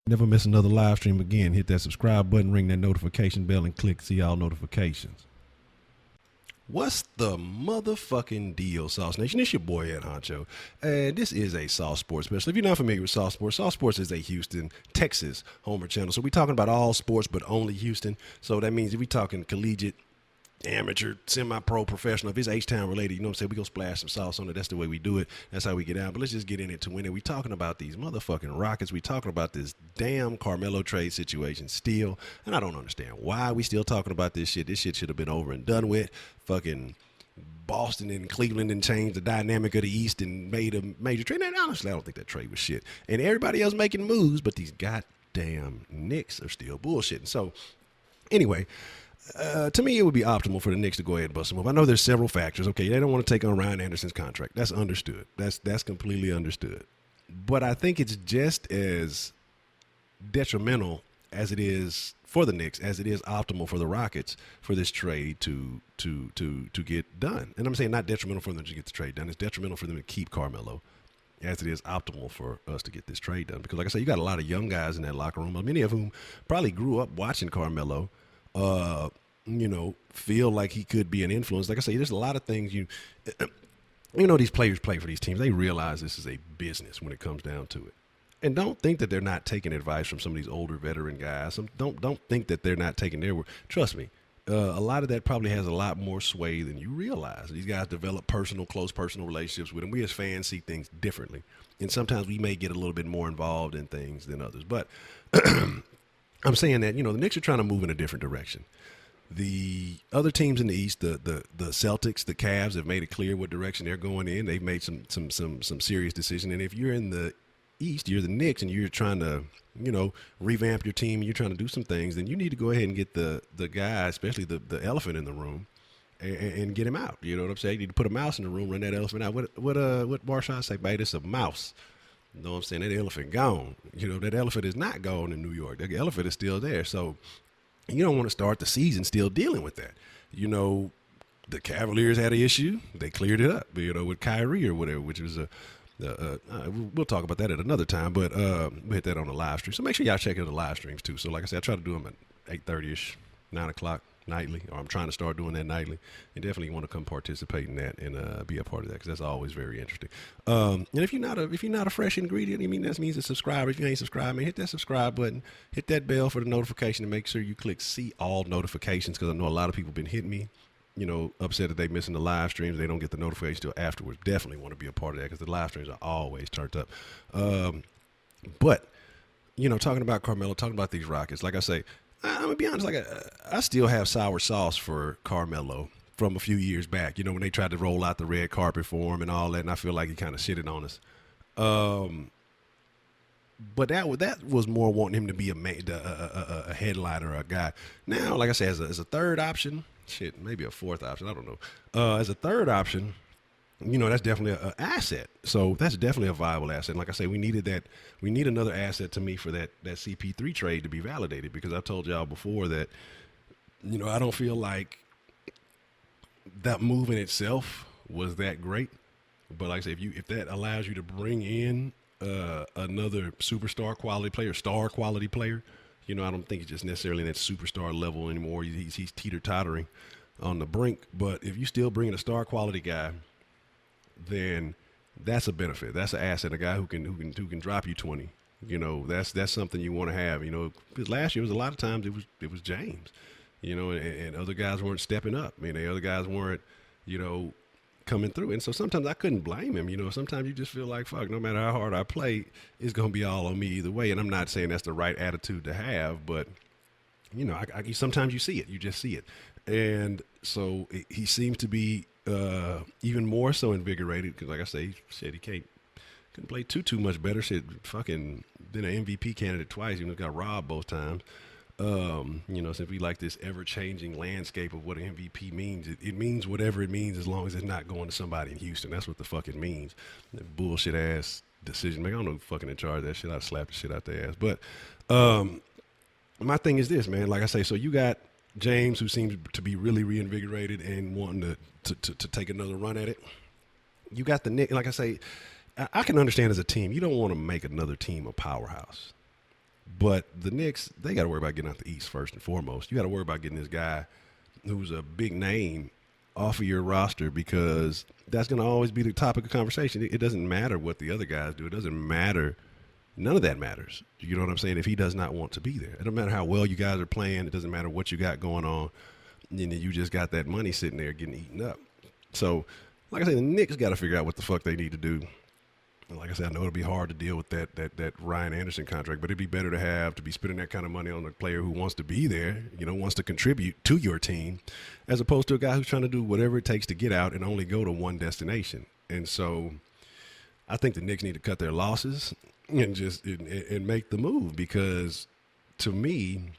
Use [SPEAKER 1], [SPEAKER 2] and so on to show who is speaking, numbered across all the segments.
[SPEAKER 1] Never miss another live stream again. Hit that subscribe button, ring that notification bell, and click see all notifications. What's the motherfucking deal, Sauce Nation? It's your boy Ed Honcho, and this is a Sauce Sports special. If you're not familiar with Sauce Sports is a Houston, Texas homer channel. So we're talking about all sports, but only Houston. So that means if we're talking collegiate, amateur, semi-pro, professional, if it's H-Town related, you know what I'm saying, we go splash some sauce on it. That's the way we do it. That's how we get out. But let's just get in it to win it. We talking about these motherfucking Rockets. We talking about this damn Carmelo trade situation still. And I don't understand why we still talking about this shit. This shit should have been over and done with. Fucking Boston and Cleveland and changed the dynamic of the East and made a major trade. And honestly, I don't think that trade was shit. And everybody else making moves, but these goddamn Knicks are still bullshitting. So anyway, to me, it would be optimal for the Knicks to go ahead and bust a move. I know there's several factors. Okay, they don't want to take on Ryan Anderson's contract. That's understood. That's completely understood. But I think it's just as detrimental as it is for the Knicks as it is optimal for the Rockets for this trade to get done. And I'm saying not detrimental for them to get the trade done. It's detrimental for them to keep Carmelo as it is optimal for us to get this trade done. Because like I said, you got a lot of young guys in that locker room, many of whom probably grew up watching Carmelo, feel like he could be an influence. Like I say, there's a lot of things these players play for these teams. They realize this is a business when it comes down to it. And don't think that they're not taking advice from some of these older veteran guys. Don't think that they're not taking their word. Trust me, a lot of that probably has a lot more sway than you realize. These guys develop close personal relationships with them. We as fans see things differently. And sometimes we may get a little bit more involved in things than others. But I'm saying that, the Knicks are trying to move in a different direction. The other teams in the East, the Celtics, the Cavs have made it clear what direction they're going in. They've made some serious decisions. And if you're in the East, you're the Knicks, and you're trying to, revamp your team, and you're trying to do some things, then you need to go ahead and get the guy, especially the elephant in the room, and get him out. You know what I'm saying? You need to put a mouse in the room, run that elephant out. What Marshawn say, babe? It's a mouse. You know what I'm saying? That elephant gone. That elephant is not gone in New York. The elephant is still there. So you don't want to start the season still dealing with that. The Cavaliers had an issue. They cleared it up, with Kyrie or whatever, which was we'll talk about that at another time, but we'll hit that on the live stream. So make sure y'all check out the live streams too. So like I said, I try to do them at 8:30ish, 9 o'clock nightly, or I'm trying to start doing that nightly. You definitely want to come participate in that and be a part of that, because that's always very interesting. And if you're not a fresh ingredient, that means a subscriber. If you ain't subscribed, hit that subscribe button, hit that bell for the notification, and make sure you click see all notifications, because I know a lot of people have been hitting me, upset that they missing the live streams. They don't get the notification till afterwards. Definitely want to be a part of that, because the live streams are always turned up. But talking about Carmelo, talking about these Rockets, like I say, I'm gonna be honest. I still have sour sauce for Carmelo from a few years back. When they tried to roll out the red carpet for him and all that, and I feel like he kind of shitted on us. But that was more wanting him to be a headliner or a guy. Now, like I said, as a third option, shit, maybe a fourth option, I don't know. As a third option, that's definitely an asset. So that's definitely a viable asset. And like I say, we need another asset to me for that CP3 trade to be validated, because I've told y'all before that, I don't feel like that move in itself was that great. But like I say, if that allows you to bring in another superstar quality player, star quality player, I don't think it's just necessarily that superstar level anymore. He's teeter-tottering on the brink. But if you still bring in a star quality guy, then that's a benefit. That's an asset. A guy who can drop you 20. That's something you want to have. Because last year was a lot of times it was James, and other guys weren't stepping up. The other guys weren't, coming through. And so sometimes I couldn't blame him. Sometimes you just feel like, fuck, no matter how hard I play, it's going to be all on me either way. And I'm not saying that's the right attitude to have, but, sometimes you see it. You just see it. And so he seems to be even more so invigorated, because like I say, he couldn't play too much better. Shit, fucking been an MVP candidate twice. Got robbed both times. Since we like this ever-changing landscape of what an MVP means, it means whatever it means, as long as it's not going to somebody in Houston. That's what the fuck it means. That bullshit ass decision maker. I don't know who fucking in charge of that shit. I'd slap the shit out their ass. But my thing is this, man. Like I say, so you got James, who seems to be really reinvigorated and wanting to take another run at it. You got the Knicks. Like I say, I can understand as a team, you don't want to make another team a powerhouse. But the Knicks, they got to worry about getting out the East first and foremost. You got to worry about getting this guy who's a big name off of your roster, because that's going to always be the topic of conversation. It doesn't matter what the other guys do. It doesn't matter. None of that matters. You know what I'm saying? If he does not want to be there. It doesn't matter how well you guys are playing. It doesn't matter what you got going on. You just got that money sitting there getting eaten up. So, like I said, the Knicks got to figure out what the fuck they need to do. And like I said, I know it'll be hard to deal with that Ryan Anderson contract, but it'd be better to be spending that kind of money on a player who wants to be there, wants to contribute to your team, as opposed to a guy who's trying to do whatever it takes to get out and only go to one destination. And so I think the Knicks need to cut their losses and just and make the move, because to me,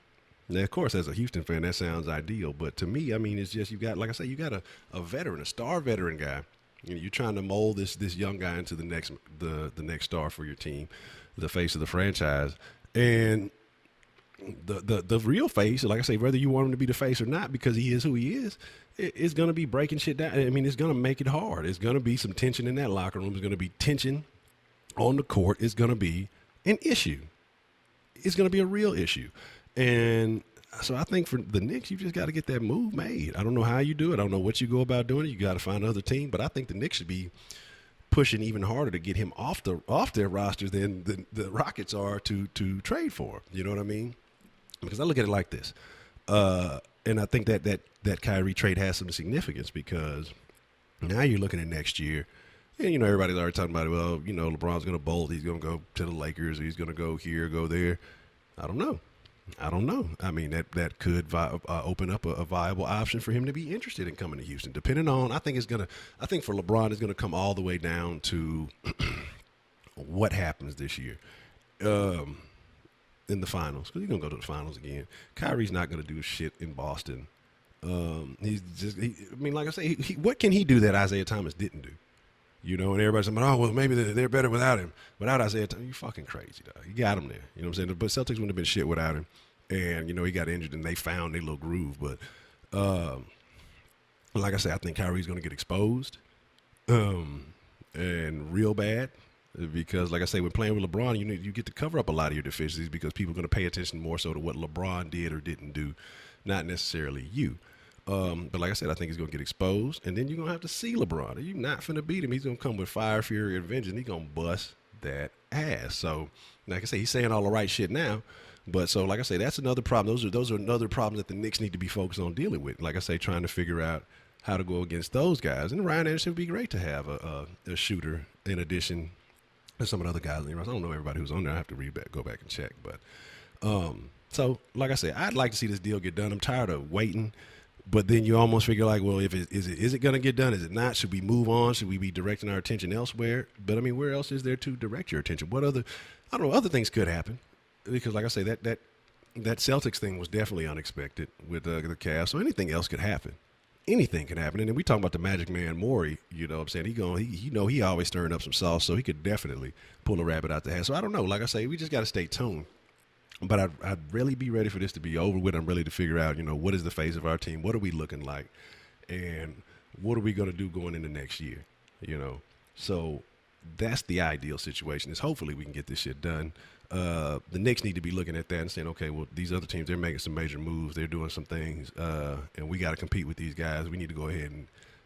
[SPEAKER 1] now, of course, as a Houston fan, that sounds ideal. But to me, I mean, it's just you got a veteran, a star veteran guy. You're trying to mold this young guy into the next star for your team, the face of the franchise. And the real face, like I say, whether you want him to be the face or not, because he is who he is, it's going to be breaking shit down. I mean, it's going to make it hard. It's going to be some tension in that locker room. It's going to be tension on the court. It's going to be an issue. It's going to be a real issue. And so I think for the Knicks, you just got to get that move made. I don't know how you do it. I don't know what you go about doing it. You got to find another team. But I think the Knicks should be pushing even harder to get him off their rosters than the Rockets are to trade for. You know what I mean? Because I look at it like this. And I think that Kyrie trade has some significance, because now you're looking at next year. And, everybody's already talking about it. Well, LeBron's going to bolt. He's going to go to the Lakers. Or he's going to go here, go there. I don't know. I mean, that could open up a viable option for him to be interested in coming to Houston. Depending on, I think for LeBron, it's going to come all the way down to what happens this year in the finals, because he's going to go to the finals again. Kyrie's not going to do shit in Boston. Like I say, what can he do that Isaiah Thomas didn't do? And everybody's saying, oh, well, maybe they're better without him. Without Isaiah Thomas, you fucking crazy, dog. You got him there. You know what I'm saying? But Celtics wouldn't have been shit without him. And, he got injured and they found their little groove. But like I said, I think Kyrie's going to get exposed and real bad, because, like I say, when playing with LeBron, you get to cover up a lot of your deficiencies, because people are going to pay attention more so to what LeBron did or didn't do, not necessarily you. But like I said, I think he's going to get exposed, and then you're going to have to see LeBron. You're not finna beat him. He's going to come with fire, fury, and vengeance, and he's going to bust that ass. So, like I say, he's saying all the right shit now. But so, like I say, that's another problem. Those are another problem that the Knicks need to be focused on dealing with. Like I say, trying to figure out how to go against those guys. And Ryan Anderson would be great to have a shooter in addition to some of the other guys. I don't know everybody who's on there. I have to go back and check. But so, like I say, I'd like to see this deal get done. I'm tired of waiting. But then you almost figure like, well, is it going to get done? Is it not? Should we move on? Should we be directing our attention elsewhere? But I mean, where else is there to direct your attention? What other things could happen? Because like I say, that Celtics thing was definitely unexpected with the Cavs. So anything else could happen. Anything can happen. And then we talk about the Magic Man Morey. You know what I'm saying? He always stirring up some sauce, so he could definitely pull a rabbit out the hat. So I don't know. Like I say, we just got to stay tuned. But I'd really be ready for this to be over with. I'm ready to figure out, what is the face of our team? What are we looking like? And what are we going to do going into next year? So that's the ideal situation, is hopefully we can get this shit done. The Knicks need to be looking at that and saying, okay, well, these other teams, they're making some major moves. They're doing some things, and we got to compete with these guys. We need to go ahead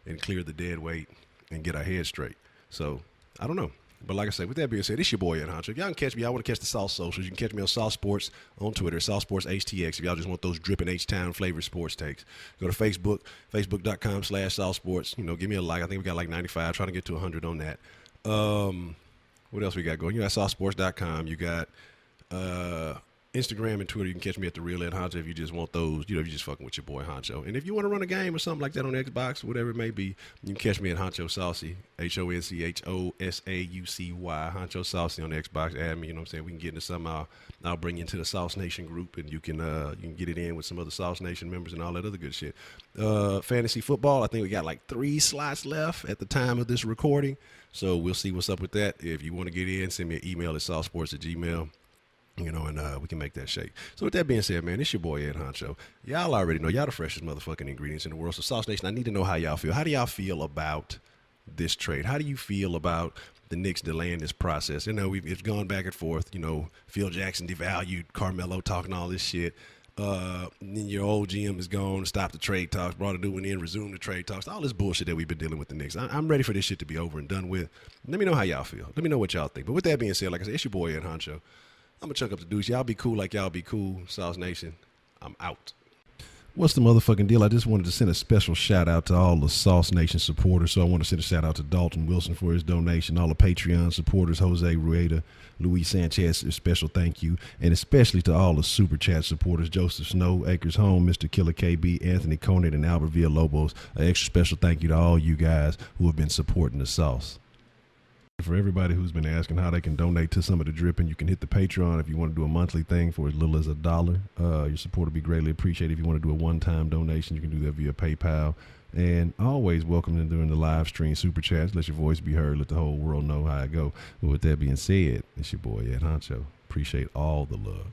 [SPEAKER 1] and clear the dead weight and get our heads straight. So I don't know. But like I said, with that being said, it's your boy, Honcho. If y'all can catch me, y'all want to catch the Sauce Socials, you can catch me on Sauce Sports on Twitter, Sauce Sports HTX. If y'all just want those dripping HTOWN flavor sports takes, go to Facebook, facebook.com/Sauce Sports. Give me a like. I think we got like 95. Trying to get to 100 on that. What else we got going? You got saucesports.com. You got Instagram and Twitter. You can catch me at the Real Ed Honcho if you just want those. If you're just fucking with your boy Honcho. And if you want to run a game or something like that on Xbox, whatever it may be, you can catch me at HonchoSaucy, HonchoSaucy, HonchoSaucy on Xbox. Add me, you know what I'm saying? We can get into something. I'll bring you into the Sauce Nation group, and you can get it in with some other Sauce Nation members and all that other good shit. Fantasy football, I think we got like 3 slots left at the time of this recording. So we'll see what's up with that. If you want to get in, send me an email at saucesports@gmail.com. And we can make that shake. So with that being said, man, it's your boy Ed Honcho. Y'all already know, y'all the freshest motherfucking ingredients in the world. So Sauce Nation, I need to know how y'all feel. How do y'all feel about this trade? How do you feel about the Knicks delaying this process. You know, it's gone back and forth. You know, Phil Jackson devalued Carmelo, talking all this shit. Then your old GM is gone, stopped the trade talks, brought a new one in, resumed the trade talks. All this bullshit that we've been dealing with the Knicks. I'm ready for this shit to be over and done with. Let me know how y'all feel. Let me know what y'all think. But with that being said, like I said, it's your boy Ed Honcho. I'm going to chunk up the deuce. Y'all be cool like y'all be cool. Sauce Nation, I'm out. What's the motherfucking deal? I just wanted to send a special shout out to all the Sauce Nation supporters. So I want to send a shout out to Dalton Wilson for his donation, all the Patreon supporters, Jose Rueda, Luis Sanchez, a special thank you, and especially to all the Super Chat supporters, Joseph Snow, Acres Home, Mr. Killer KB, Anthony Conant, and Albert Villalobos. An extra special thank you to all you guys who have been supporting the sauce. For everybody who's been asking how they can donate to some of the dripping, you can hit the Patreon if you want to do a monthly thing for as little as $1. Your support will be greatly appreciated. If you want to do a one-time donation, you can do that via PayPal. And always welcome to during the live stream super chats. Let your voice be heard. Let the whole world know how it go. But with that being said, it's your boy Ed Honcho. Appreciate all the love.